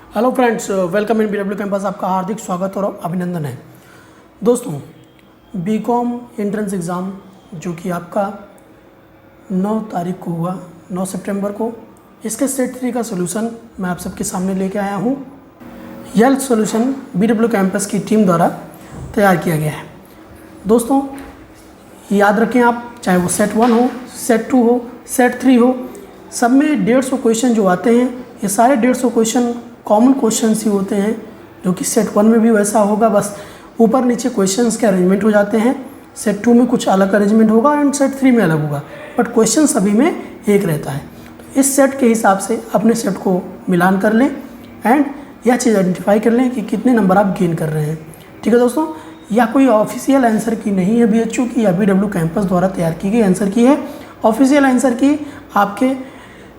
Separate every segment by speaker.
Speaker 1: Hello friends, welcome in BW campus. आपका हार्दिक स्वागत और अभिनंदन है। दोस्तों, बीकॉम एंट्रेंस एग्ज़ाम जो कि आपका 9 तारीख को हुआ, 9 सितंबर को, इसके सेट 3 का सोल्यूशन मैं आप सबके सामने लेके आया हूँ। यह सोल्यूशन BW कैंपस की टीम द्वारा तैयार किया गया है। दोस्तों, याद रखें आप, चाहे वो सेट 1 हो, सेट 2 हो, सेट 3 हो, सब में 150 क्वेश्चन जो आते हैं, ये सारे 150 क्वेश्चन कॉमन क्वेश्चंस ही होते हैं, जो कि सेट 1 में भी वैसा होगा, बस ऊपर नीचे क्वेश्चंस के अरेंजमेंट हो जाते हैं। सेट 2 में कुछ अलग अरेंजमेंट होगा एंड सेट 3 में अलग होगा, बट क्वेश्चन सभी में एक रहता है। तो इस सेट के हिसाब से अपने सेट को मिलान कर लें एंड यह चीज़ आइडेंटिफाई कर लें कि कितने नंबर आप गेन कर रहे हैं। ठीक है दोस्तों, यह कोई ऑफिशियल आंसर की नहीं है BHU की, या BW कैंपस द्वारा तैयार की गई आंसर की है। ऑफिशियल आंसर की आपके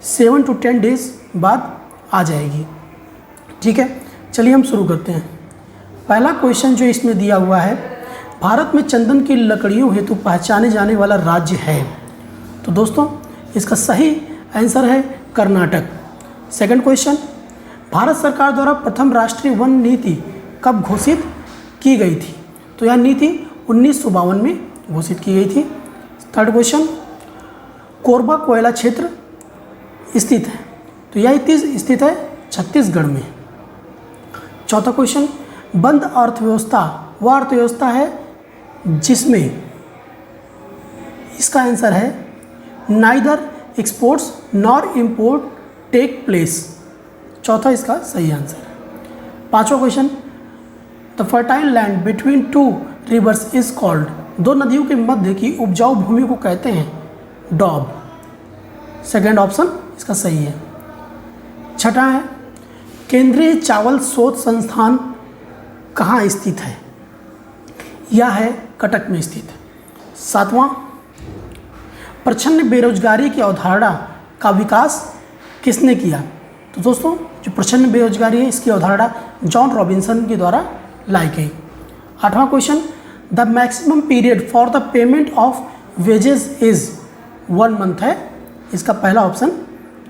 Speaker 1: 7 to 10 डेज बाद आ जाएगी। ठीक है, चलिए हम शुरू करते हैं। पहला क्वेश्चन जो इसमें दिया हुआ है, भारत में चंदन की लकड़ियों हेतु पहचाने जाने वाला राज्य है। तो दोस्तों, इसका सही आंसर है कर्नाटक। सेकंड क्वेश्चन, भारत सरकार द्वारा प्रथम राष्ट्रीय वन नीति कब घोषित की गई थी? तो यह नीति 1952 में घोषित की गई थी। थर्ड क्वेश्चन, कोरबा कोयला क्षेत्र स्थित है, तो यह स्थित है छत्तीसगढ़ में। चौथा क्वेश्चन, बंद अर्थव्यवस्था वह अर्थव्यवस्था है जिसमें, इसका आंसर है neither exports nor import take place. चौथा इसका सही आंसर है। पांचवा question, the fertile land between 2 rivers is called. 2 नदियों के मध्य की उपजाऊ भूमि को कहते हैं डॉब। सेकेंड ऑप्शन इसका सही है। छठा है, केंद्रीय चावल शोध संस्थान कहाँ स्थित है? यह है कटक में स्थित। सातवां, प्रच्छन्न बेरोजगारी की अवधारणा का विकास किसने किया? तो दोस्तों, जो प्रच्छन्न बेरोजगारी है, इसकी अवधारणा जॉन रॉबिन्सन के द्वारा लाई गई। आठवां question, the maximum period for the payment of wages is 1 month है। इसका पहला ऑप्शन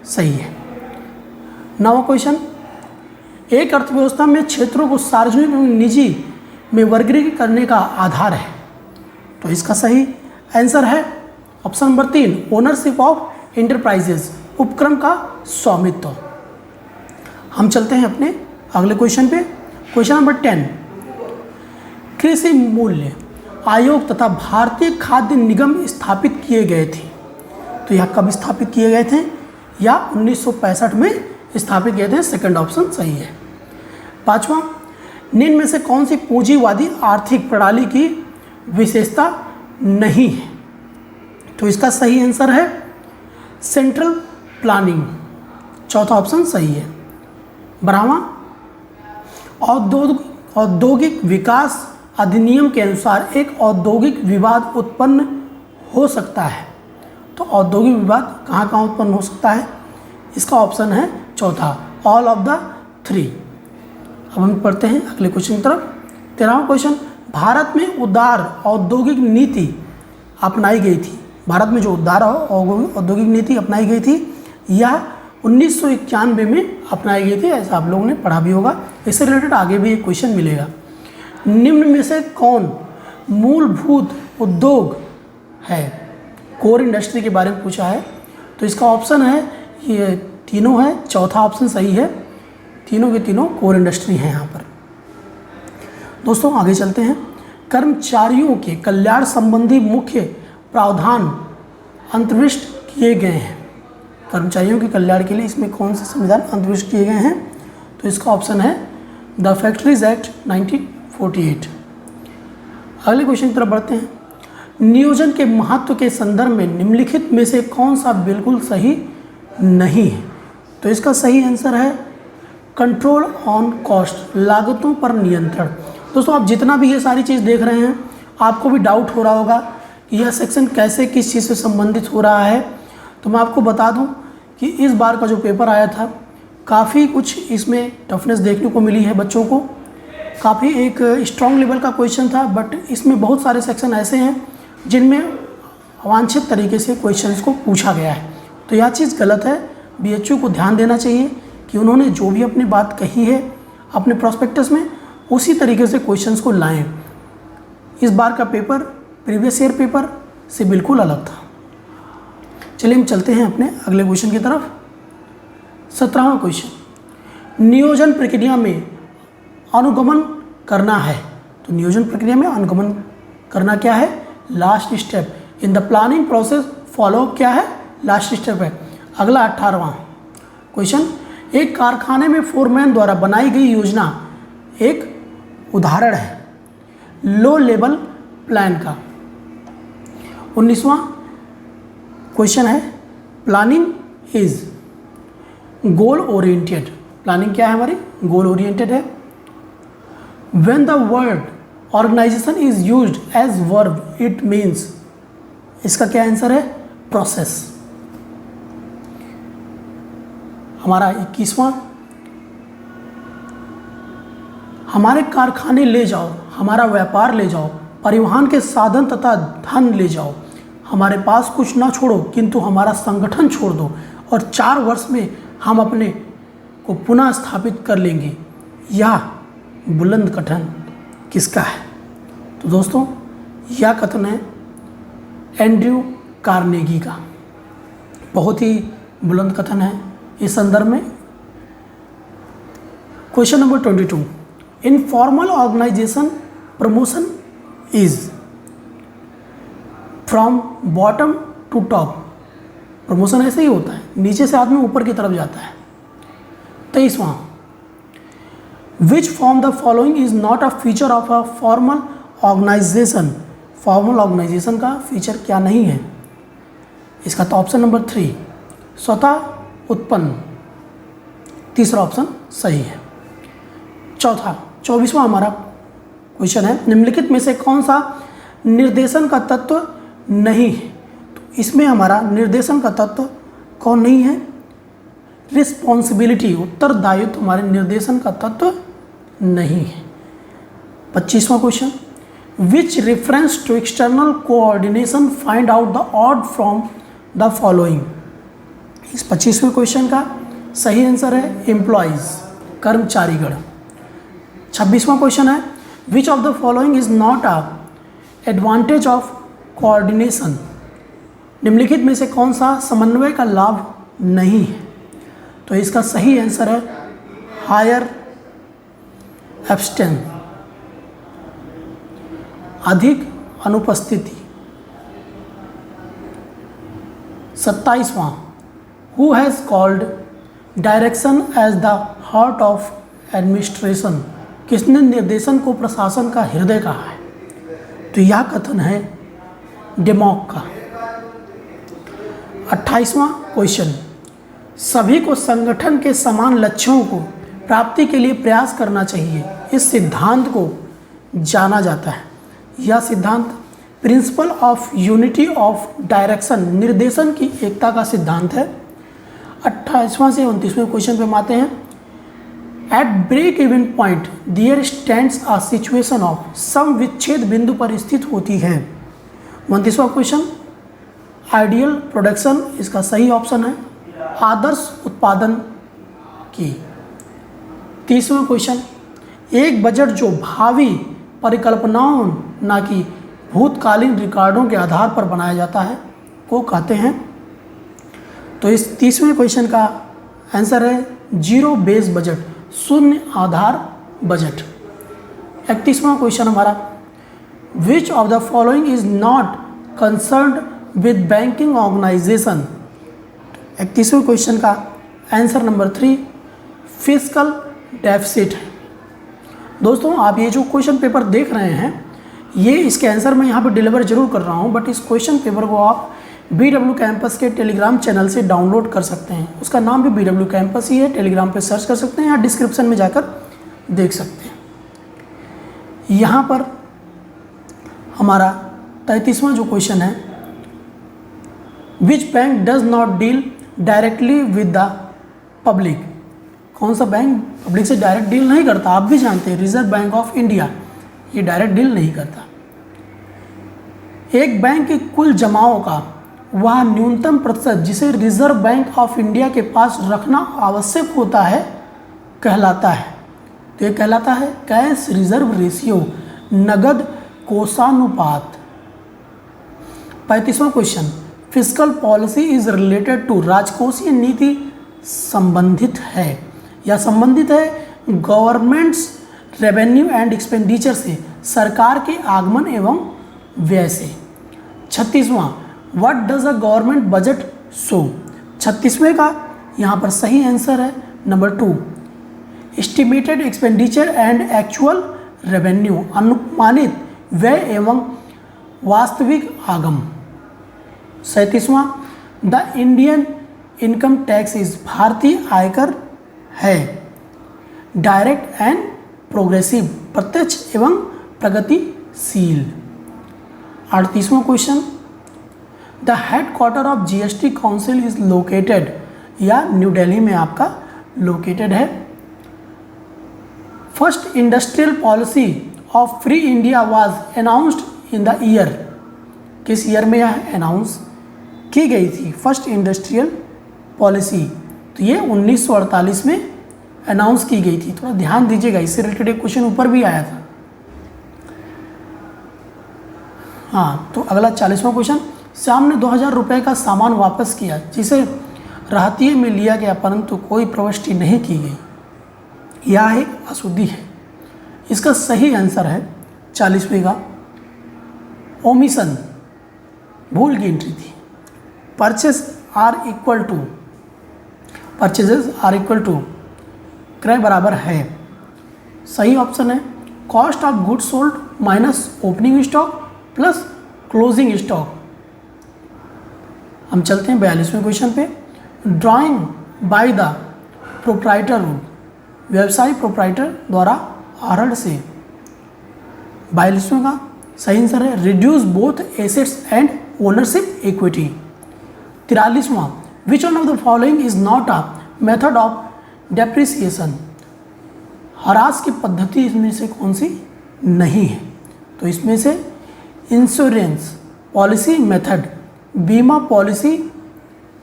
Speaker 1: सही है। नौवां क्वेश्चन, एक अर्थव्यवस्था में क्षेत्रों को सार्वजनिक और निजी में वर्गीकृत करने का आधार है। तो इसका सही आंसर है option number 3, ownership of enterprises, उपक्रम का स्वामित्व। हम चलते हैं अपने अगले क्वेश्चन पे। क्वेश्चन नंबर 10, कृषि मूल्य आयोग तथा भारतीय खाद्य निगम स्थापित किए गए थे। तो यह कब स्थापित किए गए थे? या 1965 में स्थापित किए थे। सेकंड ऑप्शन सही है। पांचवा, निम्न में से कौन सी पूंजीवादी आर्थिक प्रणाली की विशेषता नहीं है? तो इसका सही आंसर है सेंट्रल प्लानिंग। चौथा ऑप्शन सही है। 12वां, औद्योगिक विकास अधिनियम के अनुसार एक औद्योगिक विवाद उत्पन्न हो सकता है। तो औद्योगिक विवाद कहाँ कहाँ उत्पन्न हो सकता है? इसका ऑप्शन है चौथा, ऑल ऑफ द 3। अब हम पढ़ते हैं अगले क्वेश्चन की तरफ। 13वां क्वेश्चन, भारत में उदार औद्योगिक नीति अपनाई गई थी। भारत में जो उदार औद्योगिक नीति अपनाई गई थी, यह 1991 में अपनाई गई थी। ऐसा आप लोगों ने पढ़ा भी होगा। इससे रिलेटेड आगे भी एक क्वेश्चन मिलेगा। निम्न में से कौन मूलभूत उद्योग है? कोर इंडस्ट्री के बारे में पूछा है। तो इसका ऑप्शन है, ये तीनों है। चौथा ऑप्शन सही है। तीनों के तीनों कोर इंडस्ट्री हैं यहाँ पर। दोस्तों, आगे चलते हैं। कर्मचारियों के कल्याण संबंधी मुख्य प्रावधान अंतर्भुक्त किए गए हैं। कर्मचारियों के कल्याण के लिए इसमें कौन से संविधान अंतर्भुक्त किए गए हैं? तो इसका ऑप्शन है द फैक्ट्रीज एक्ट 1948। अगले क्वेश्चन की तरफ बढ़ते हैं। नियोजन के महत्व के संदर्भ में निम्नलिखित में से कौन सा बिल्कुल सही नहीं है? तो इसका सही आंसर है कंट्रोल ऑन कॉस्ट, लागतों पर नियंत्रण। दोस्तों, आप जितना भी ये सारी चीज़ देख रहे हैं, आपको भी डाउट हो रहा होगा कि यह सेक्शन कैसे किस चीज़ से संबंधित हो रहा है। तो मैं आपको बता दूं कि इस बार का जो पेपर आया था, काफ़ी कुछ इसमें टफनेस देखने को मिली है बच्चों को। काफ़ी एक स्ट्रॉन्ग लेवल का क्वेश्चन था, बट इसमें बहुत सारे सेक्शन ऐसे हैं जिनमें अवांछित तरीके से क्वेश्चंस को पूछा गया है। तो यह चीज़ गलत है। BHU को ध्यान देना चाहिए कि उन्होंने जो भी अपनी बात कही है अपने प्रॉस्पेक्टस में उसी तरीके से क्वेश्चंस को लाएं। इस बार का पेपर प्रीवियस ईयर पेपर से बिल्कुल अलग था। चलिए हम चलते हैं अपने अगले क्वेश्चन की तरफ। 17वां क्वेश्चन, नियोजन प्रक्रिया में अनुगमन करना है। तो नियोजन प्रक्रिया में अनुगमन करना क्या है? Last step in the planning process follow क्या है? लास्ट स्टेप है। अगला 18वां क्वेश्चन, एक कारखाने में फोरमैन द्वारा बनाई गई योजना एक उदाहरण है लो लेवल प्लान का। 19वां क्वेश्चन है, planning is goal oriented. Planning क्या है हमारी? गोल ओरिएंटेड है। When the word organisation is used as verb it means, इसका क्या आंसर है? प्रोसेस। हमारा 21वां, हमारे कारखाने ले जाओ, हमारा व्यापार ले जाओ, परिवहन के साधन तथा धन ले जाओ, हमारे पास कुछ ना छोड़ो किंतु हमारा संगठन छोड़ दो और 4 वर्ष में हम अपने को पुनः स्थापित कर लेंगे। यह बुलंद कथन किसका है? तो दोस्तों यह कथन है एंड्रयू कार्नेगी का। बहुत ही बुलंद कथन है इस संदर्भ में। Question number 22, in formal organisation promotion is from bottom to top. Promotion ऐसे ही होता है, नीचे से आदमी ऊपर की तरफ जाता है। 23वां, which form the following is not a feature of a formal organisation. Formal organisation का फीचर क्या नहीं है? इसका तो ऑप्शन नंबर 3 स्वतः उत्पन्न, तीसरा ऑप्शन सही है। चौथा 24वां हमारा क्वेश्चन है, निम्नलिखित में से कौन सा निर्देशन का तत्व नहीं है? तो इसमें हमारा निर्देशन का तत्व कौन नहीं है? रिस्पॉन्सिबिलिटी, उत्तरदायित्व हमारे निर्देशन का तत्व नहीं है। 25वां question, which reference to external coordination find out the odd from the following. इस 25वें क्वेश्चन का सही आंसर है एम्प्लॉयज, कर्मचारीगण। 26वां क्वेश्चन है, विच of the following is not a advantage of coordination. निम्नलिखित में से कौन सा समन्वय का लाभ नहीं है? तो इसका सही आंसर है हायर एब्सटेंस, अधिक अनुपस्थिति। 27वां, who has called direction as the heart of administration. किसने निर्देशन को प्रशासन का हृदय कहा है? तो यह कथन है डेमोक का। 28वां क्वेश्चन, सभी को संगठन के समान लक्ष्यों को प्राप्ति के लिए प्रयास करना चाहिए। इस सिद्धांत को जाना जाता है, यह सिद्धांत principle of unity of direction, निर्देशन की एकता का सिद्धांत है। 28वां से 29वें क्वेश्चन पे हम आते हैं। At break even point there stands a situation of, सम विच्छेद बिंदु पर स्थित होती है। 29वां क्वेश्चन, आइडियल प्रोडक्शन, इसका सही ऑप्शन है आदर्श उत्पादन की। 30वां क्वेश्चन, एक बजट जो भावी परिकल्पनाओं ना कि भूतकालीन रिकॉर्डों के आधार पर बनाया जाता है को कहते हैं। तो इस 30वें क्वेश्चन का आंसर है जीरो बेस बजट, शून्य आधार बजट। 31वां क्वेश्चन हमारा, which of the following is not concerned with banking organisation. 31वें क्वेश्चन का आंसर नंबर 3 फिस्कल डेफिसिट है। दोस्तों आप ये जो क्वेश्चन पेपर देख रहे हैं, ये इसके आंसर मैं यहाँ पर डिलीवर जरूर कर रहा हूँ, बट इस क्वेश्चन पेपर को आप BW कैंपस के टेलीग्राम चैनल से डाउनलोड कर सकते हैं। उसका नाम भी BW कैंपस ही है, टेलीग्राम पे सर्च कर सकते हैं या डिस्क्रिप्शन में जाकर देख सकते हैं। यहाँ पर हमारा 33वां जो क्वेश्चन है, which bank does not deal directly with the public. कौन सा बैंक पब्लिक से डायरेक्ट डील नहीं करता? आप भी जानते हैं रिजर्व बैंक ऑफ इंडिया, ये डायरेक्ट डील नहीं करता। एक बैंक की कुल जमाओं का वह न्यूनतम प्रतिशत जिसे रिजर्व बैंक ऑफ इंडिया के पास रखना आवश्यक होता है कहलाता है। तो ये कहलाता है कैश रिजर्व रेशियो, नगद कोषानुपात। 35वां question, fiscal policy is related to, राजकोषीय नीति संबंधित है या संबंधित है गवर्नमेंट्स रेवेन्यू एंड एक्सपेंडिचर से, सरकार के आगमन एवं व्यय से। 36वां, what does a government budget show. 36वें का यहाँ पर सही आंसर है number 2, estimated expenditure and actual revenue, अनुमानित व्यय एवं वास्तविक आगम। 37वां, the Indian income tax is, भारतीय आयकर है डायरेक्ट एंड प्रोग्रेसिव, प्रत्यक्ष एवं प्रगतिशील। 38वां question, the headquarter of GST council is located, या न्यू दिल्ली में आपका लोकेटेड है। First industrial policy of free India was announced in the year, किस ईयर में यह अनाउंस की गई थी फर्स्ट इंडस्ट्रियल पॉलिसी? तो ये 1948 में अनाउंस की गई थी। थोड़ा ध्यान दीजिएगा, इससे रिलेटेड एक क्वेश्चन ऊपर भी आया था। हाँ, तो अगला 40वां क्वेश्चन, श्याम ने 2000 रुपये का सामान वापस किया जिसे राहतिये में लिया गया परंतु कोई प्रविष्टि नहीं की गई, यह एक अशुद्धि है। इसका सही आंसर है 40वें का ओमिशन, भूल की एंट्री थी। परचेजेस आर इक्वल टू क्रय बराबर है, सही ऑप्शन है। Cost of goods sold minus opening stock plus closing stock. हम चलते हैं 42वें क्वेश्चन पे, ड्राइंग बाय द प्रोप्राइटर, व्यवसायी प्रोप्राइटर द्वारा आरंभ से। 42वें का सही आंसर है reduce both assets and ownership equity. 43वां, which one of the following is not a method of depreciation, ह्रास की पद्धति इसमें से कौन सी नहीं है? तो इसमें से इंश्योरेंस पॉलिसी मेथड, बीमा पॉलिसी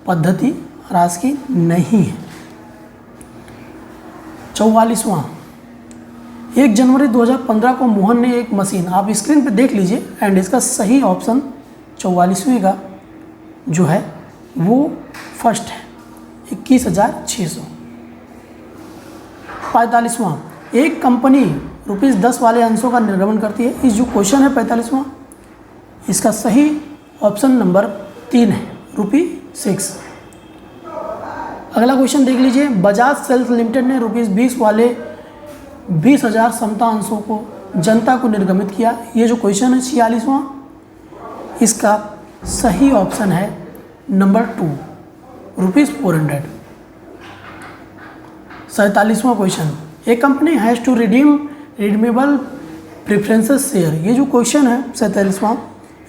Speaker 1: पद्धति ह्रास की नहीं है। 44वां, 1 जनवरी 2015 को मोहन ने एक मशीन, आप स्क्रीन पे देख लीजिए, एंड इसका सही ऑप्शन 44वें का जो है वो फर्स्ट है 21,600। 45वां, एक कंपनी ₹10 वाले अंशों का निर्गमन करती है। इस जो क्वेश्चन है 45वां, इसका सही ऑप्शन नंबर 3 है ₹6। अगला क्वेश्चन देख लीजिए, बजाज सेल्स लिमिटेड ने ₹20 वाले 20,000 समता अंशों को जनता को निर्गमित किया। ये जो क्वेश्चन है 46वां, इसका सही ऑप्शन है नंबर 2 ₹400। 47वां क्वेश्चन, एक company has two redeemable preferences share. ये जो क्वेश्चन है 47वां,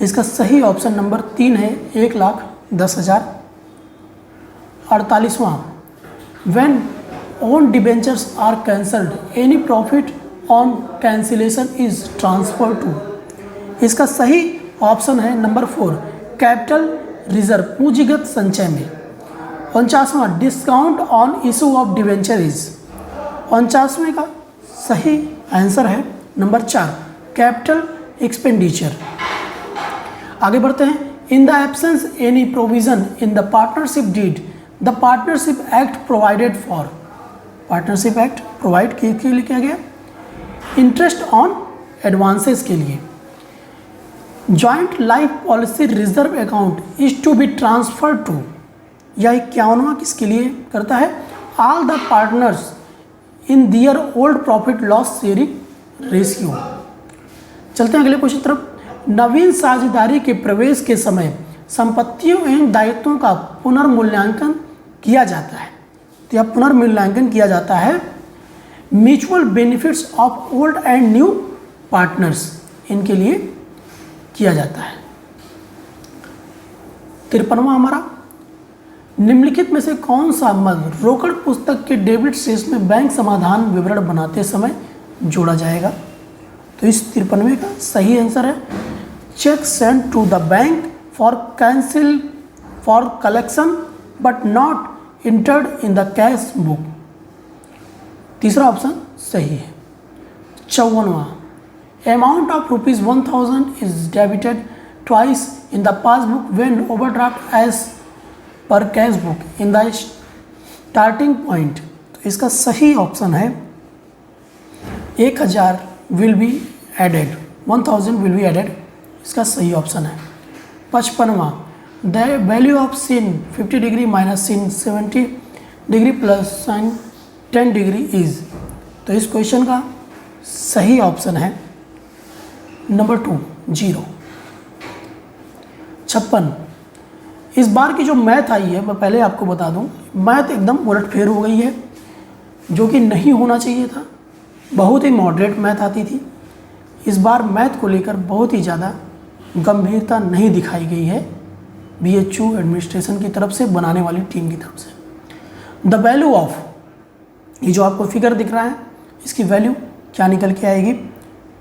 Speaker 1: इसका सही ऑप्शन नंबर 3 है 1,10,000। 48वां, when own debentures are cancelled any profit on cancellation is transfer to. इसका सही ऑप्शन है नंबर 4 कैपिटल रिजर्व, पूंजीगत संचय में। 49वां, discount on issue of debenture is. 49वें का सही आंसर है नंबर 4 कैपिटल एक्सपेंडिचर। आगे बढ़ते हैं, in the absence any provision in the partnership deed the partnership act provided for. Partnership act provide के लिए किया गया इंटरेस्ट ऑन एडवांसेस के लिए। Joint life policy reserve account is to be transfer to, यह 51वां किसके लिए करता है? All the partners in their old profit loss sharing ratio. चलते हैं अगले क्वेश्चन तरफ। नवीन साझेदारी के प्रवेश के समय संपत्तियों एवं दायित्वों का पुनर्मूल्यांकन किया जाता है। तो यह पुनर्मूल्यांकन किया जाता है mutual benefits of old and new partners, इनके लिए किया जाता है। 53वां हमारा, निम्नलिखित में से कौन सा मद रोकड़ पुस्तक के डेबिट शेष में बैंक समाधान विवरण बनाते समय जोड़ा जाएगा? तो इस 53वें का सही आंसर है cheque sent to the bank for for collection but not entered in the cash book. तीसरा ऑप्शन सही है। 54वां, amount of ₹1000 is debited twice in the passbook when overdraft as per cash book in the starting point. तो इसका सही option है 1000 will be added, 1000 will be added, इसका सही ऑप्शन है। 55वां, the value of sin 50 degree minus sin 70 degree plus sin 10 degree is. तो इस क्वेश्चन का सही ऑप्शन है नंबर 2, 0। 56, इस बार की जो मैथ आई है, मैं पहले आपको बता दूं, मैथ एकदम उलटफेर हो गई है, जो कि नहीं होना चाहिए था। बहुत ही मॉडरेट मैथ आती थी। इस बार मैथ को लेकर बहुत ही ज़्यादा गंभीरता नहीं दिखाई गई है BHU एडमिनिस्ट्रेशन की तरफ से, बनाने वाली टीम की तरफ से। द वैल्यू ऑफ, ये जो आपको फिगर दिख रहा है, इसकी वैल्यू क्या निकल के आएगी?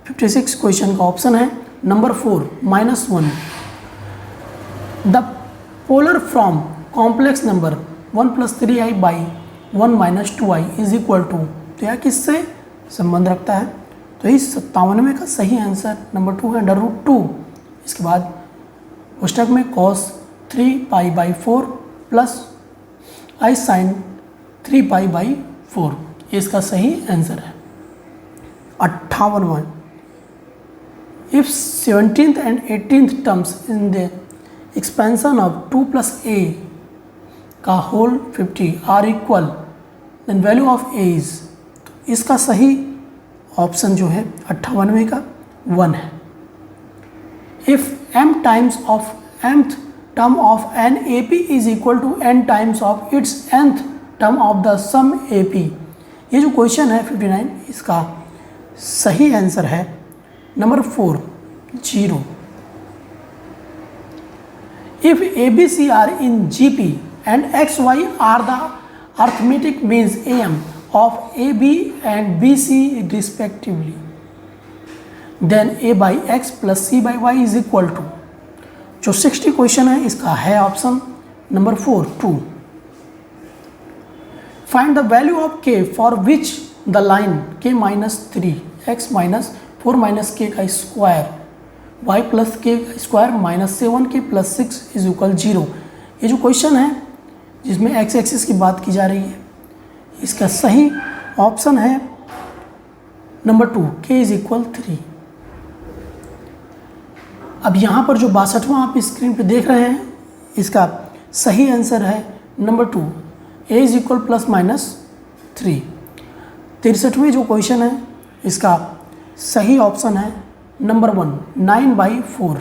Speaker 1: 56 क्वेश्चन का ऑप्शन है number 4, -1। The polar from complex number 1 + 3i by 1 - 2i is equal to, तो यह किससे संबंध रखता है? तो इस 57वें का सही आंसर नंबर 2 है √2। इसके बाद पुस्तक में cos 3π/4 प्लस i sin 3π/4, ये इसका सही आंसर है। 58वां, if 17th and 18th terms in the expansion of 2 + a का whole 50 are equal, then value of a is. तो इसका सही ऑप्शन जो है 58वें का 1 है। If m times of mth term of an AP is equal to n times of its nth term of the sum AP, ये जो question है 59, इसका सही आंसर है number 4, 0। If ABC are in GP and XY are the arithmetic means AM of AB and BC respectively, then A/X plus C/Y is equal to, जो 60 question है इसका है option number 4, 2। Find the value of K for which the line K - 3 X - 4 - K का square Y + K का square -7K + 6 is equal 0। ये जो question है जिसमें X एक्सिस की बात की जा रही है, इसका सही ऑप्शन है नंबर 2, K = 3। अब यहाँ पर जो 62वां आप स्क्रीन पे देख रहे हैं, इसका सही आंसर है नंबर 2, A = ±3। 63वें जो क्वेश्चन है, इसका सही ऑप्शन है नंबर 1, 9/4।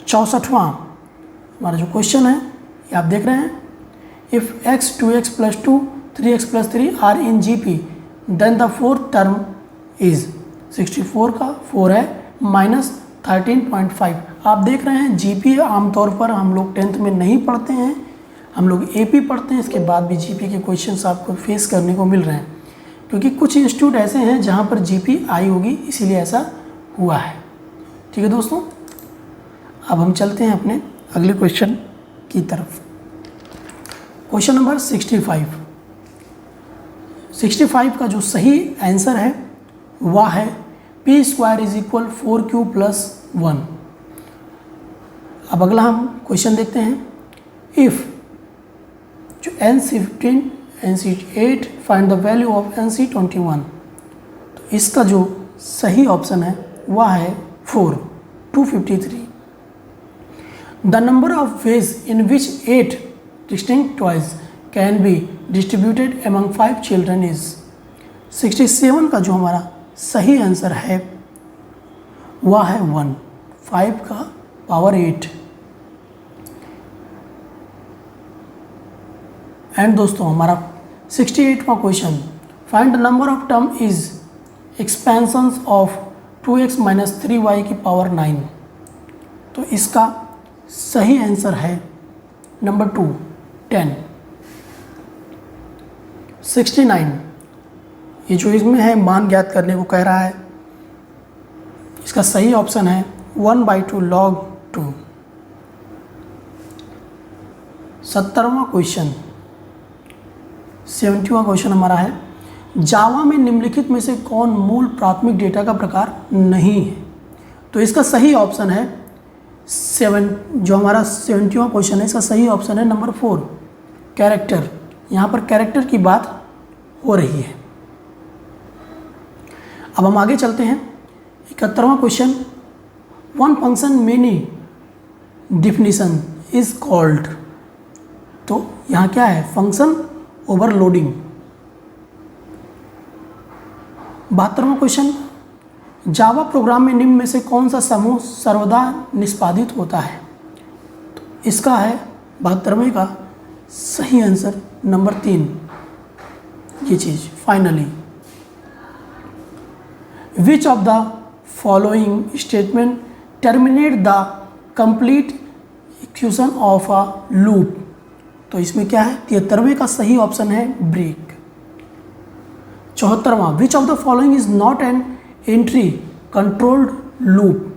Speaker 1: 64वां हमारा जो क्वेश्चन है, ये आप देख रहे हैं, if x 2x + 2 3x + 3 are in GP then the fourth term is, 64 का 4 है -13.5। आप देख रहे हैं GP आमतौर पर हम लोग 10th में नहीं पढ़ते हैं, हम लोग AP पढ़ते हैं। इसके बाद भी GP के क्वेश्चंस आपको फेस करने को मिल रहे हैं, क्योंकि कुछ इंस्टीट्यूट ऐसे हैं जहां पर GP आई होगी, इसीलिए ऐसा हुआ है। ठीक है दोस्तों, अब हम चलते हैं अपने अगले क्वेश्चन की तरफ। Question number 65। 65 का जो सही आंसर है वह है P² = 4Q + 1। अब अगला हम क्वेश्चन देखते हैं। इफ़ जो NC15 NC8 find the value of NC21, तो इसका जो सही ऑप्शन है वह है 4, 253। The number of ways in which 8 distinct toys can be distributed among 5 children is। 67 का जो हमारा सही आंसर है वह है 1, 5 का पावर 8। एंड दोस्तों हमारा 68वां question, find the number of term is expansions of 2x - 3y की पावर 9। तो इसका सही आंसर है नंबर 2, 10। 69, ये जो इसमें है मान ज्ञात करने को कह रहा है, इसका सही ऑप्शन है 1/2 log 2। 70वां क्वेश्चन, 70वां क्वेश्चन हमारा है, जावा में निम्नलिखित में से कौन मूल प्राथमिक डेटा का प्रकार नहीं है? तो इसका सही ऑप्शन है जो हमारा 70वां क्वेश्चन है, इसका सही ऑप्शन है नंबर 4, कैरेक्टर। यहाँ पर कैरेक्टर की बात हो रही है। अब हम आगे चलते हैं। 71वां question, one function many definition is called. तो यहाँ क्या है? Function overloading. 72वां क्वेश्चन, जावा प्रोग्राम में निम्न में से कौन सा समूह सर्वदा निष्पादित होता है? तो इसका है 72वें का सही आंसर नंबर 3, ये चीज़। Finally, which of the following statement terminate the complete execution of a loop? तो इसमें क्या है? 73वें का सही ऑप्शन है ब्रेक। 74वां, which of the following is not an entry controlled loop?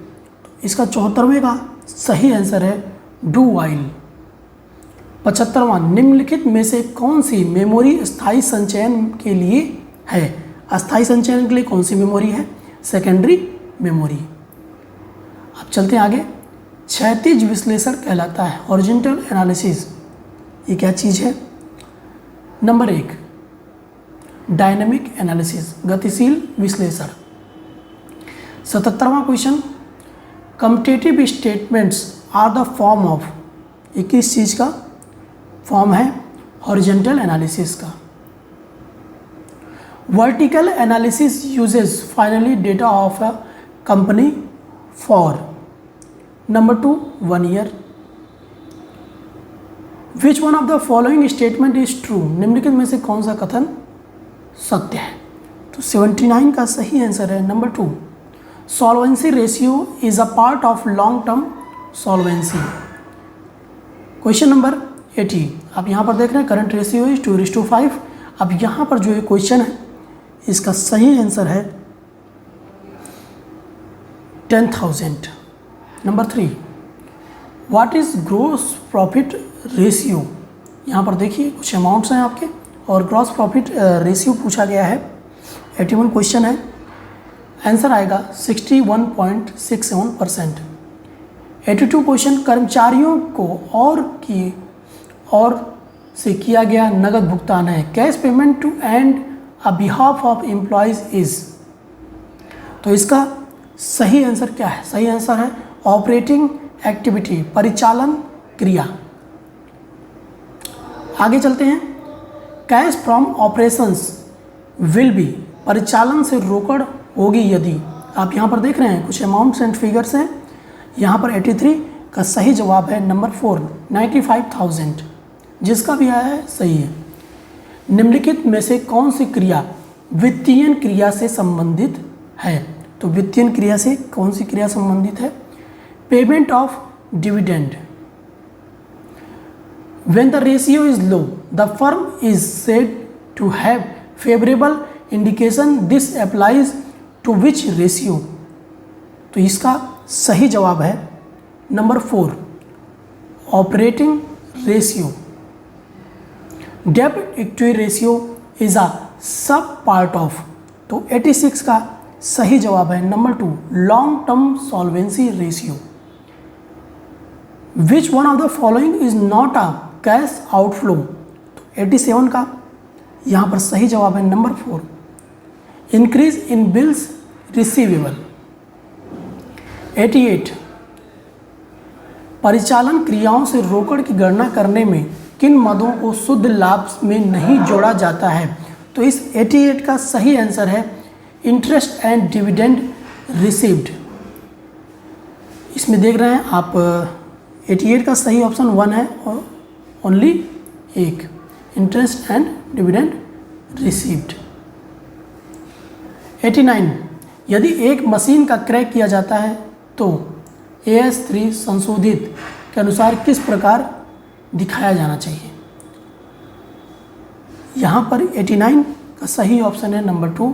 Speaker 1: इसका 74वें का सही आंसर है डू वाइल। 75वां, निम्नलिखित में से कौन सी मेमोरी स्थायी संचयन के लिए है? अस्थायी संचयन के लिए कौन सी मेमोरी है? Secondary memory. अब चलते हैं आगे। क्षैतिज विश्लेषण कहलाता है, हॉरिजॉन्टल एनालिसिस, ये क्या चीज़ है? नंबर 1, डायनेमिक एनालिसिस, गतिशील विश्लेषण। 77वां question, competitive statements are the form of, ये किस चीज़ का फॉर्म है? हॉरिजॉन्टल एनालिसिस का। Vertical analysis uses finally data of a company for number 2, 1 year. Which one of the following statement is true? निम्नलिखित में से कौन सा कथन सत्य है? तो 79 का सही आंसर है number 2, solvency ratio is a part of long term solvency. Question number 80, आप यहाँ पर देख रहे हैं करंट रेशियो इज 2:5। अब यहाँ पर जो ये क्वेश्चन है, इसका सही आंसर है 10,000। Number 3, what is gross profit ratio? यहाँ पर देखिए कुछ अमाउंट्स हैं आपके और ग्रॉस प्रॉफिट रेशियो पूछा गया है। 81 क्वेश्चन है, आंसर आएगा 61.67%। 82 क्वेश्चन, कर्मचारियों को और से किया गया नगद भुगतान है। Cash payment to and a behalf of employees is. तो इसका सही आंसर क्या है? सही आंसर है ऑपरेटिंग एक्टिविटी, परिचालन क्रिया। आगे चलते हैं। Cash from operations will be, परिचालन से रोकड़ होगी यदि। आप यहाँ पर देख रहे हैं कुछ अमाउंट्स एंड फिगर्स हैं। यहाँ पर 83 का सही जवाब है नंबर 4, 95,000, जिसका भी आया है सही है। निम्नलिखित में से कौन सी क्रिया वित्तीय क्रिया से संबंधित है? तो वित्तीय क्रिया से कौन सी क्रिया संबंधित है? Payment of dividend. When the ratio is low the firm is said to have favourable indication, this applies to which ratio? तो इसका सही जवाब है नंबर 4, ऑपरेटिंग रेशियो। डेब्ट equity ratio is a sub part of. तो 86 का सही जवाब है number 2, long term solvency ratio. Which one of the following is not a cash outflow? तो 87 का यहाँ पर सही जवाब है नंबर 4, इंक्रीज इन बिल्स रिसीवेबल। 88, परिचालन क्रियाओं से रोकड़ की गणना करने में किन मदों को शुद्ध लाभ में नहीं जोड़ा जाता है? तो इस 88 का सही आंसर है इंटरेस्ट एंड डिविडेंड रिसीव्ड। इसमें देख रहे हैं आप 88 का सही ऑप्शन 1 है और only 1, interest and dividend received. 89, यदि एक मशीन का क्रय किया जाता है तो AS3 संशोधित के अनुसार किस प्रकार दिखाया जाना चाहिए? यहाँ पर 89 का सही ऑप्शन है नंबर 2,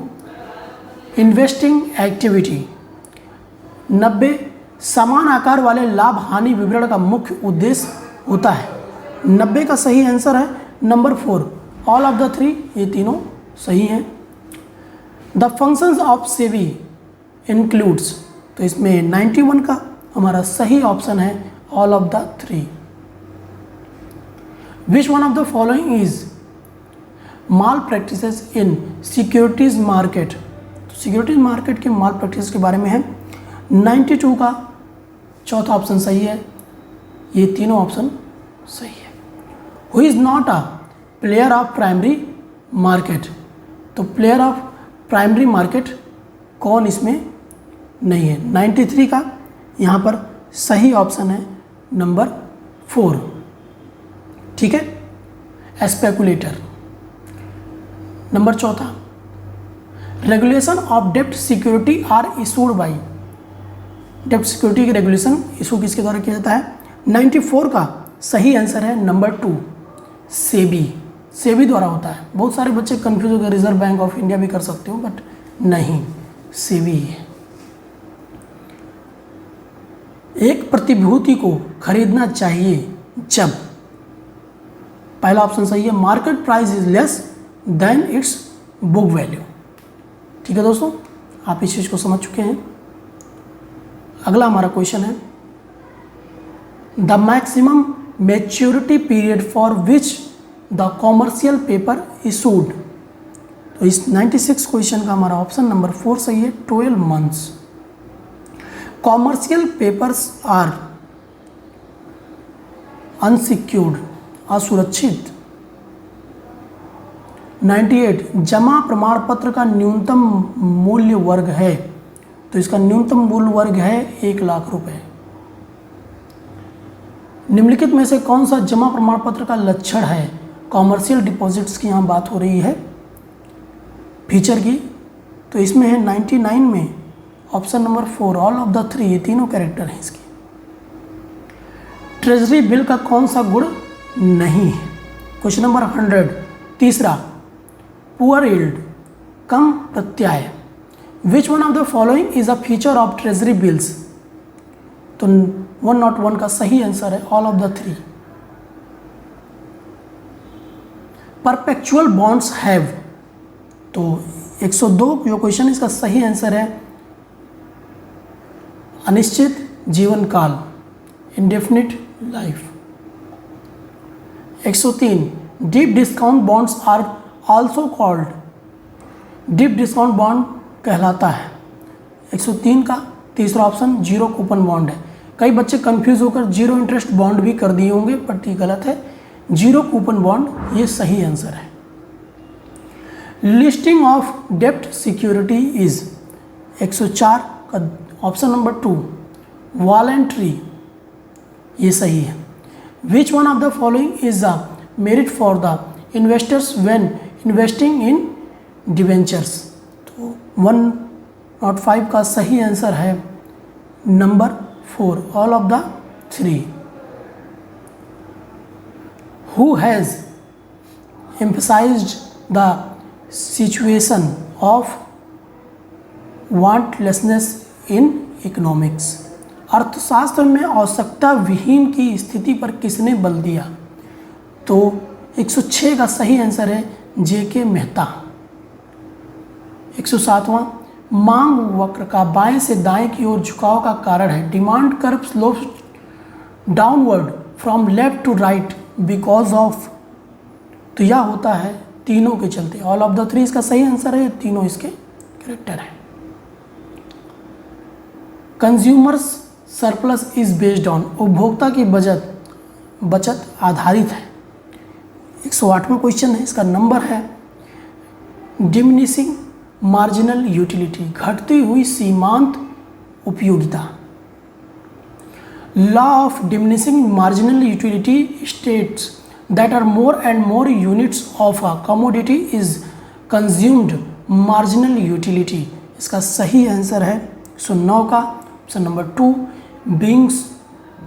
Speaker 1: इन्वेस्टिंग एक्टिविटी। 90, समान आकार वाले लाभ हानि विवरण का मुख्य उद्देश्य होता है। 90 का सही आंसर है नंबर 4, ऑल ऑफ द 3, ये तीनों सही हैं। The functions of SEBI includes, तो इसमें 91 का हमारा सही ऑप्शन है all of the 3। Which one of the following is mall practices in securities market, तो सिक्योरिटीज मार्केट के माल प्रैक्टिस के बारे में है। 92 का चौथा ऑप्शन सही है, ये तीनों ऑप्शन सही है। Who is not a player of primary market, तो प्लेयर ऑफ प्राइमरी मार्केट कौन इसमें नहीं है। 93 का यहाँ पर सही ऑप्शन है नंबर 4, ठीक है, स्पेकुलेटर। नंबर 4, रेगुलेशन ऑफ डेप्ट सिक्योरिटी आर इशूड बाई, डेप्ट सिक्योरिटी की रेगुलेशन इशू किसके द्वारा किया जाता है। 94 का सही आंसर है नंबर 2, सेबी, सेबी द्वारा होता है। बहुत सारे बच्चे कंफ्यूज हो गए, रिजर्व बैंक ऑफ इंडिया भी कर सकते हो, बट नहीं, सेबी है। एक प्रतिभूति को खरीदना चाहिए जब, पहला ऑप्शन सही है, market price is less than it's book value. ठीक है दोस्तों, आप इस चीज़ को समझ चुके हैं। अगला हमारा क्वेश्चन है, the maximum maturity period for which the commercial paper issued, तो इस 96 क्वेश्चन का हमारा ऑप्शन नंबर 4 सही है, 12 months. Commercial papers are unsecured, असुरक्षित। 98 जमा प्रमाण पत्र का न्यूनतम मूल्य वर्ग है, तो इसका न्यूनतम मूल्य वर्ग है 1 लाख रुपए। निम्नलिखित में से कौन सा जमा प्रमाण पत्र का लक्षण है, कॉमर्शियल डिपॉजिट्स की यहाँ बात हो रही है फीचर की, तो इसमें है 99 में option number 4, all of the 3, ये तीनों कैरेक्टर हैं इसकी। ट्रेजरी बिल का कौन सा गुण नहीं है। क्वेश्चन नंबर 100, तीसरा, पुअर यील्ड, कम प्रत्याय। Which one of the following is a feature of treasury bills, तो 101 का सही आंसर है all of the 3। Perpetual bonds have, तो 102 जो क्वेश्चन इसका सही आंसर है अनिश्चित जीवन काल, indefinite life. 103 deep discount bonds are also called, deep discount bond कहलाता है। 103 का तीसरा ऑप्शन जीरो कूपन बॉन्ड है। कई बच्चे कंफ्यूज होकर जीरो इंटरेस्ट बॉन्ड भी कर दिए होंगे, बट ये गलत है, जीरो कूपन बॉन्ड ये सही आंसर है। लिस्टिंग ऑफ डेप्ट सिक्योरिटी इज, 104 का ऑप्शन नंबर 2, वॉलेंट्री, ये सही है। Which one of the following is the merit for the investors when investing in debentures, तो 105 का सही आंसर है number 4, all of the 3। Who has emphasized the situation of wantlessness in economics, अर्थशास्त्र में आवश्यकता विहीन की स्थिति पर किसने बल दिया, तो 106 का सही आंसर है जेके मेहता। 107वां, मांग वक्र का बाएं से दाएं की ओर झुकाव का कारण है, demand curve slopes downward from left to right because of, तो यह होता है तीनों के चलते, ऑल ऑफ द 3 इसका सही आंसर है, तीनों इसके कैरेक्टर हैं। Consumers surplus is based on, उपभोक्ता की बचत आधारित है। 108वां क्वेश्चन है, इसका नंबर है डिमिनिशिंग मार्जिनल यूटिलिटी, घटती हुई सीमांत उपयोगिता। Law of diminishing marginal utility states that are more and more units of a commodity is consumed marginal utility, इसका सही आंसर है 109 का option number 2, beings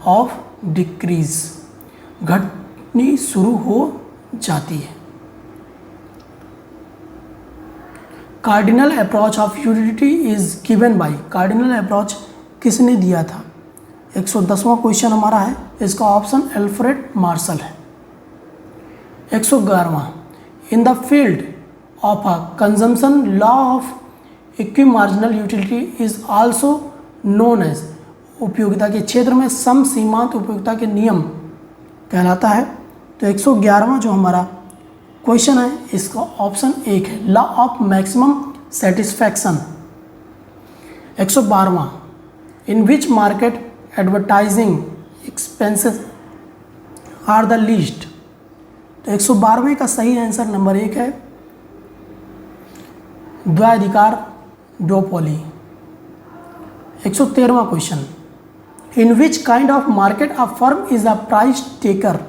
Speaker 1: of decrease, घटनी शुरू हो जाती है। Cardinal approach of utility is given by, cardinal approach किसने दिया था। 110वां क्वेश्चन हमारा है, इसका ऑप्शन एल्फ्रेड मार्शल है। 111वां, in the field of a consumption law of equimarginal utility is also known as, उपयोगिता के क्षेत्र में सम सीमांत उपयोगिता के नियम कहलाता है। तो 111वां जो हमारा क्वेश्चन है इसका ऑप्शन 1 है, लॉ ऑफ मैक्सिमम सेटिस्फैक्शन। 112वां, in which market advertising expenses are the least. तो 112वें का सही आंसर नंबर 1 है, द्वैधिकार डोपोली। 113वां question, in which kind of market a firm is a price taker.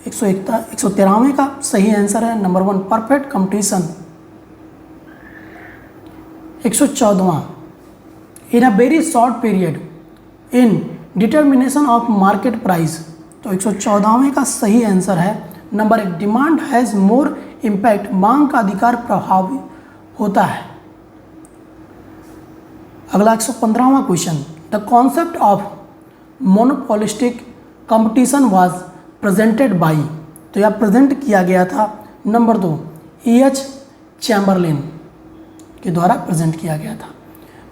Speaker 1: 113वें का सही आंसर है नंबर 1, परफेक्ट कंपटीशन। 114वां, in a very short period in determination of market price. तो 114वें का सही आंसर है number 1, demand has more impact, मांग का अधिकार प्रभावी होता है। अगला 115वां question, the concept of monopolistic competition was presented by. तो यह प्रेजेंट किया गया था नंबर 2, E.H. चैम्बरलिन के द्वारा प्रेजेंट किया गया था।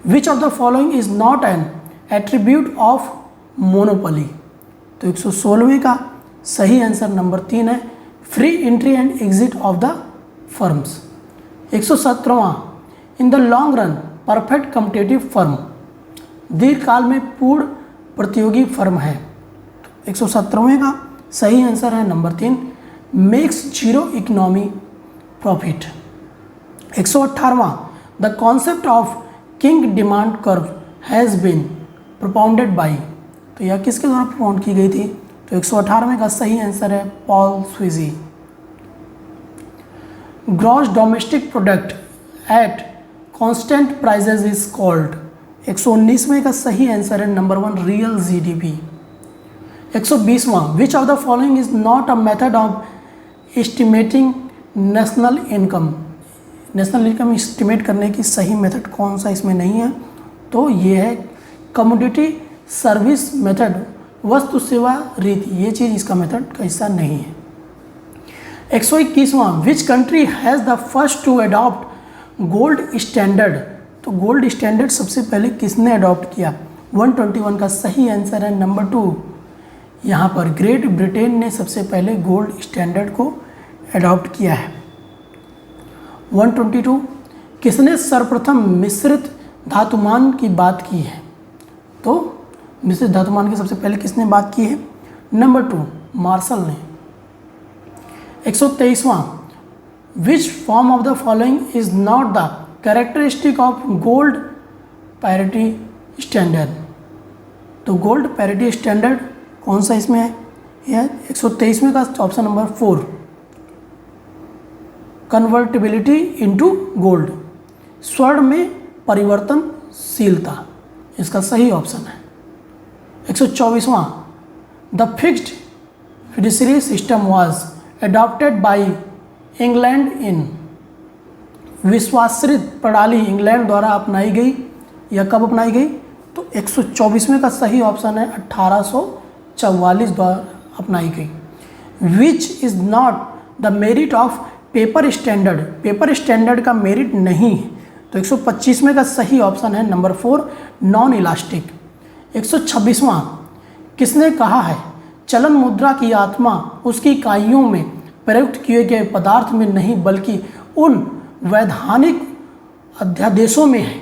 Speaker 1: Which of the following is not an attribute of monopoly. तो 116वें का सही आंसर नंबर 3 है, free entry and exit of the firms. 117वां, in the long run perfect competitive firm, दीर्घकाल में पूर्ण प्रतियोगी फर्म है। 117वें का सही आंसर है number 3, makes zero economy profit. 118वां, the concept of kinked demand curve has been propounded by. तो यह किसके द्वारा प्रोपाउंड की गई थी। तो 118वें का सही आंसर है Paul Sweezy. Gross domestic product at constant prices is called. 119वें का सही आंसर है नंबर 1, रियल जीडीपी। 120वां, which of the following is not a method of estimating national income. National income estimate करने की सही मेथड कौन सा इसमें नहीं है। तो ये है कमोडिटी सर्विस मेथड, वस्तु सेवा रीति, ये चीज़ इसका मेथड का हिस्सा नहीं है। 121वां, which country has the first to adopt gold standard. तो गोल्ड स्टैंडर्ड सबसे पहले किसने अडॉप्ट किया। 121 का सही आंसर है नंबर 2, यहाँ पर ग्रेट ब्रिटेन ने सबसे पहले गोल्ड स्टैंडर्ड को अडॉप्ट किया है। 122, किसने सर्वप्रथम मिश्रित धातुमान की बात की है। तो मिश्रित धातुमान की सबसे पहले किसने बात की है। नंबर 2, मार्शल ने। 123वां, which form of the following is not the characteristic of gold parity standard. तो गोल्ड पैरिटी स्टैंडर्ड कौन सा इसमें है। यह 123वें का option number 4, convertibility into gold, स्वर्ण में परिवर्तनशीलता, इसका सही ऑप्शन है। 124वां, the fixed fiduciary system was adopted by England in. विश्वासरित प्रणाली इंग्लैंड द्वारा अपनाई गई, यह कब अपनाई गई। तो 124वें का सही ऑप्शन है 1844 द्वारा अपनाई गई। Which is not the merit of paper standard. Paper standard का मेरिट नहीं है। तो 125वें का सही ऑप्शन है नंबर 4, नॉन इलास्टिक। 126वां, किसने कहा है चलन मुद्रा की आत्मा उसकी इकाइयों में प्रयुक्त किए गए पदार्थ में नहीं बल्कि उन वैधानिक अध्यादेशों में है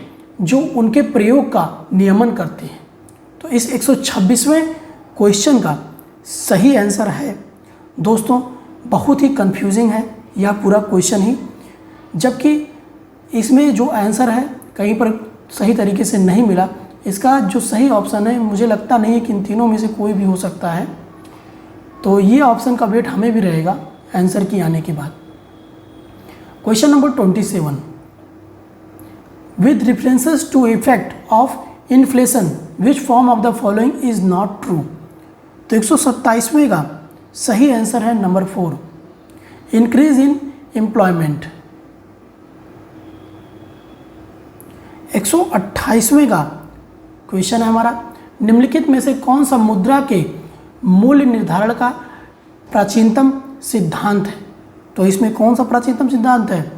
Speaker 1: जो उनके प्रयोग का नियमन करते हैं। तो इस 126वें क्वेश्चन का सही आंसर है दोस्तों, बहुत ही कंफ्यूजिंग है यह पूरा क्वेश्चन ही, जबकि इसमें जो आंसर है कहीं पर सही तरीके से नहीं मिला। इसका जो सही ऑप्शन है मुझे लगता नहीं है कि इन तीनों में से कोई भी हो सकता है। तो ये ऑप्शन का वेट हमें भी रहेगा आंसर की आने के बाद। Question number 27, with references to effect of inflation which form of the following is not true. तो 127वें का सही आंसर है नंबर 4, इंक्रीज इन एम्प्लॉयमेंट। 128वें का क्वेश्चन है हमारा, निम्नलिखित में से कौन सा मुद्रा के मूल्य निर्धारण का प्राचीनतम सिद्धांत है। तो इसमें कौन सा प्राचीनतम सिद्धांत है?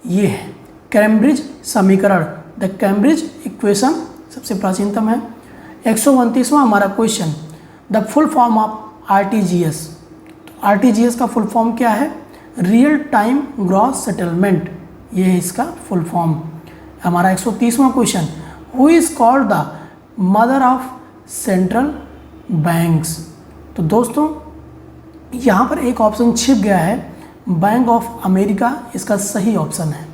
Speaker 1: ये है कैम्ब्रिज समीकरण, द कैम्ब्रिज इक्वेशन सबसे प्राचीनतम है। 129वां हमारा question, the full form of RTGS. तो आरटीजीएस का फुल फॉर्म क्या है? रियल टाइम ग्रॉस सेटलमेंट, ये है इसका फुल फॉर्म। हमारा 130वां question, who is called the mother of central banks. तो दोस्तों यहाँ पर एक ऑप्शन छिप गया है, बैंक ऑफ अमेरिका इसका सही ऑप्शन है।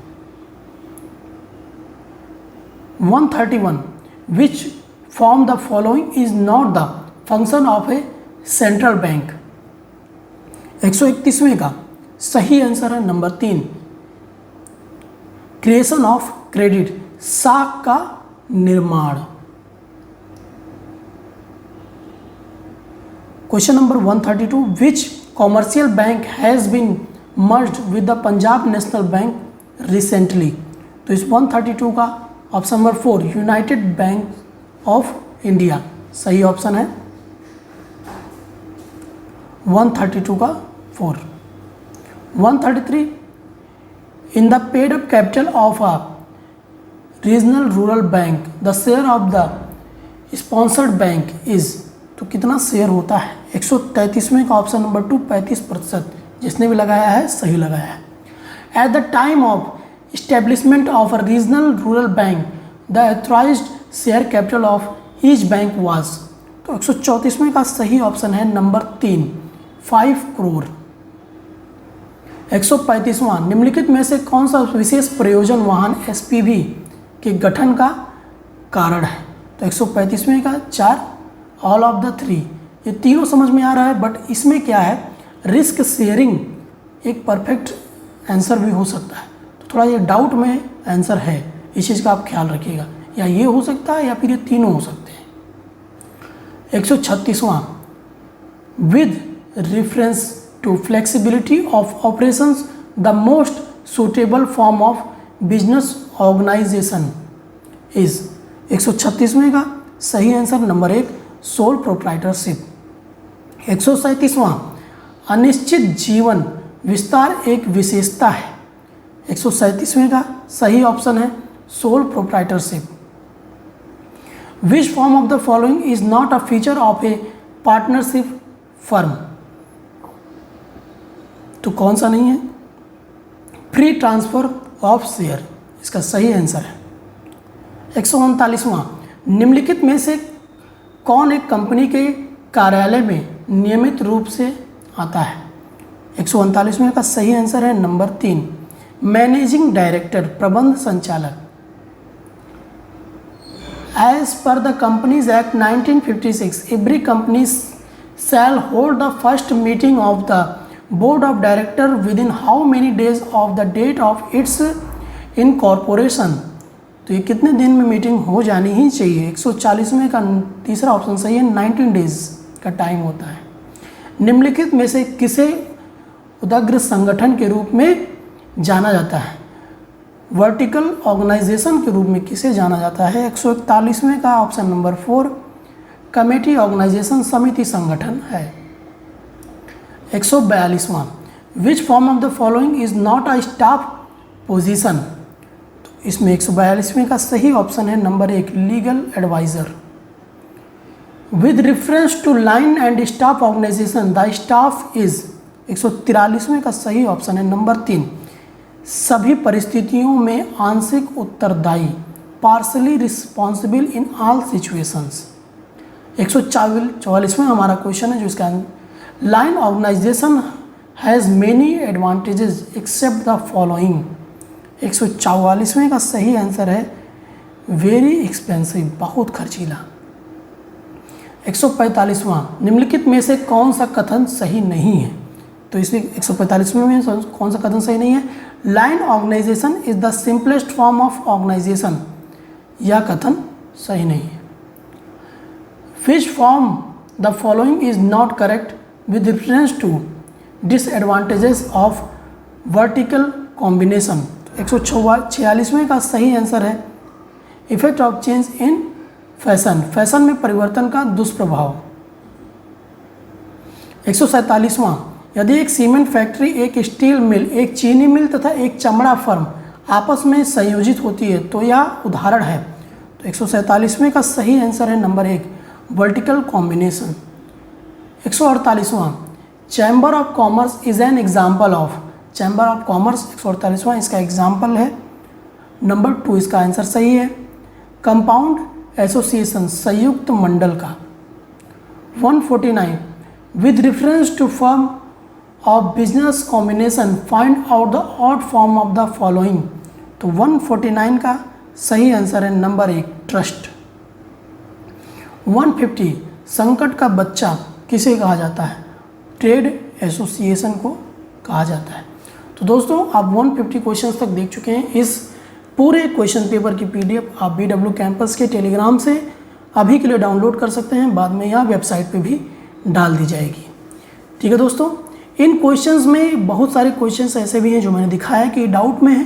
Speaker 1: 131, which form the following is not the function of a central bank. 131वें का सही आंसर है नंबर 3, क्रिएशन ऑफ क्रेडिट, साख का निर्माण। Question number 132, which commercial bank has been merged with the Punjab national bank recently. तो इस 132 का option number 4, united bank of India सही ऑप्शन है। 132 का 4। 133, in the paid up capital of a regional rural bank the share of the sponsored bank is. तो कितना share होता है? 133वें का ऑप्शन नंबर 2, 35%। जिसने भी लगाया है सही लगाया है। At the time of establishment of a regional rural bank the authorised share capital of each bank was. तो 134वें का सही ऑप्शन है नंबर 3, 5 करोड़। 135वां, निम्नलिखित में से कौन सा विशेष प्रयोजन वाहन एसपीवी के गठन का कारण है? तो 135वें का 4, ऑल ऑफ द 3। ये तीनों समझ में आ रहा है, बट इसमें क्या है, रिस्क शेयरिंग एक परफेक्ट आंसर भी हो सकता है। तो थोड़ा ये डाउट में आंसर है, इस चीज़ का आप ख्याल रखिएगा, या ये हो सकता है या फिर ये तीनों हो सकते हैं। 136वां, with reference to flexibility of operations the most suitable form of business organization is. 136वें का सही आंसर नंबर 1, सोल प्रोप्राइटरशिप। 137वां, अनिश्चित जीवन विस्तार एक विशेषता है। 137वें का सही ऑप्शन है sole proprietorship. Which form of the following is not a feature of A partnership firm. तो कौन सा नहीं है? फ्री ट्रांसफर ऑफ शेयर इसका सही आंसर है। 139वां, निम्नलिखित में से कौन एक कंपनी के कार्यालय में नियमित रूप से आता है? 139वें का सही आंसर है नंबर 3, मैनेजिंग डायरेक्टर, प्रबंध संचालक। As per the companies act 1956, every company shall hold the first meeting of the board of director within how many days of the date of its incorporation. तो ये कितने दिन में meeting हो जानी ही चाहिए? 140वें का तीसरा ऑप्शन सही है, 19 डेज का टाइम होता है। निम्नलिखित में से किसे उदग्र संगठन के रूप में जाना जाता है? वर्टिकल ऑर्गेनाइजेशन के रूप में किसे जाना जाता है? 141वें का ऑप्शन नंबर 4, कमेटी ऑर्गेनाइजेशन समिति संगठन है। 142वां, which form of the following is not a staff position. तो इसमें 142वें का सही ऑप्शन है number 1, legal adviser. With reference to line and staff organization the staff is. 143वें का सही ऑप्शन है नंबर 3, सभी परिस्थितियों में आंशिक उत्तरदायी, partially responsible in all situations. 144वां हमारा क्वेश्चन है जो इसका line organization has many advantages except the following. 144वें का सही आंसर है वेरी एक्सपेंसिव, बहुत खर्चीला। 145वां, निम्नलिखित में से कौन सा कथन सही नहीं है? तो इसमें 145वें में कौन सा कथन सही नहीं है? Line organization is the simplest form of organization, यह कथन सही नहीं है। Which form the following is not correct with reference to disadvantages of vertical combination. 146वें का सही आंसर है effect of change in fashion, fashion में परिवर्तन का दुष्प्रभाव। 147वां, यदि एक सीमेंट फैक्ट्री, एक स्टील मिल, एक चीनी मिल तथा एक चमड़ा फर्म आपस में संयोजित होती है तो यह उदाहरण है। तो 147वें का सही आंसर है नंबर 1, वर्टिकल कॉम्बिनेशन। 148वां, chamber of commerce is an example of. Chamber of commerce 148वां इसका एग्जाम्पल है, नंबर 2 इसका आंसर सही है। कंपाउंड एसोसिएशन, संयुक्त मंडल का। 149, with reference to firm of business combination find out the odd form of the following. तो 149 का सही आंसर है नंबर 1, ट्रस्ट। 150, संकट का बच्चा किसे कहा जाता है? ट्रेड एसोसिएशन को कहा जाता है। तो दोस्तों आप 150 क्वेश्चंस तक देख चुके हैं। इस पूरे क्वेश्चन पेपर की पीडीएफ आप BW कैंपस के टेलीग्राम से अभी के लिए डाउनलोड कर सकते हैं, बाद में यहाँ वेबसाइट पे भी डाल दी जाएगी। ठीक है दोस्तों, इन क्वेश्चंस में बहुत सारे क्वेश्चंस ऐसे भी हैं जो मैंने दिखाया कि डाउट में है,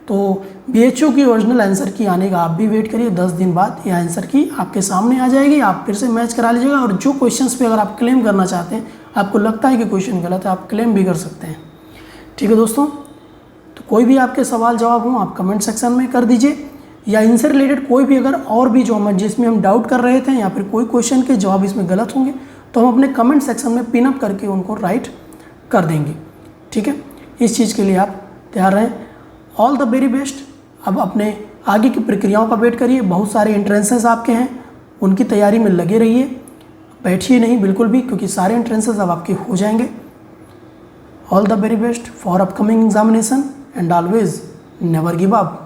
Speaker 1: तो BHO की ओरिजिनल आंसर की आने का आप भी वेट करिए। 10 दिन बाद यह आंसर की आपके सामने आ जाएगी, आप फिर से मैच करा लीजिएगा। और जो क्वेश्चंस पे अगर आप क्लेम करना चाहते हैं, आपको लगता है कि क्वेश्चन गलत है, आप क्लेम भी कर सकते हैं। ठीक है दोस्तों, तो कोई भी आपके सवाल जवाब हो आप कमेंट सेक्शन में कर दीजिए, या इनसे रिलेटेड कोई भी अगर और भी जो हम जिसमें हम डाउट कर रहे थे या फिर कोई क्वेश्चन के जवाब इसमें गलत होंगे तो हम अपने कमेंट सेक्शन में पिन अप करके उनको राइट कर देंगे। ठीक है, इस चीज़ के लिए आप तैयार रहें। All the very best. अब अपने आगे की प्रक्रियाओं का वेट करिए, बहुत सारे एंट्रेंसेस आपके हैं, उनकी तैयारी में लगे रहिए, बैठिए नहीं बिल्कुल भी, क्योंकि सारे एंट्रेंसेस अब आपके हो जाएंगे। All the very best for upcoming examination and always never give up.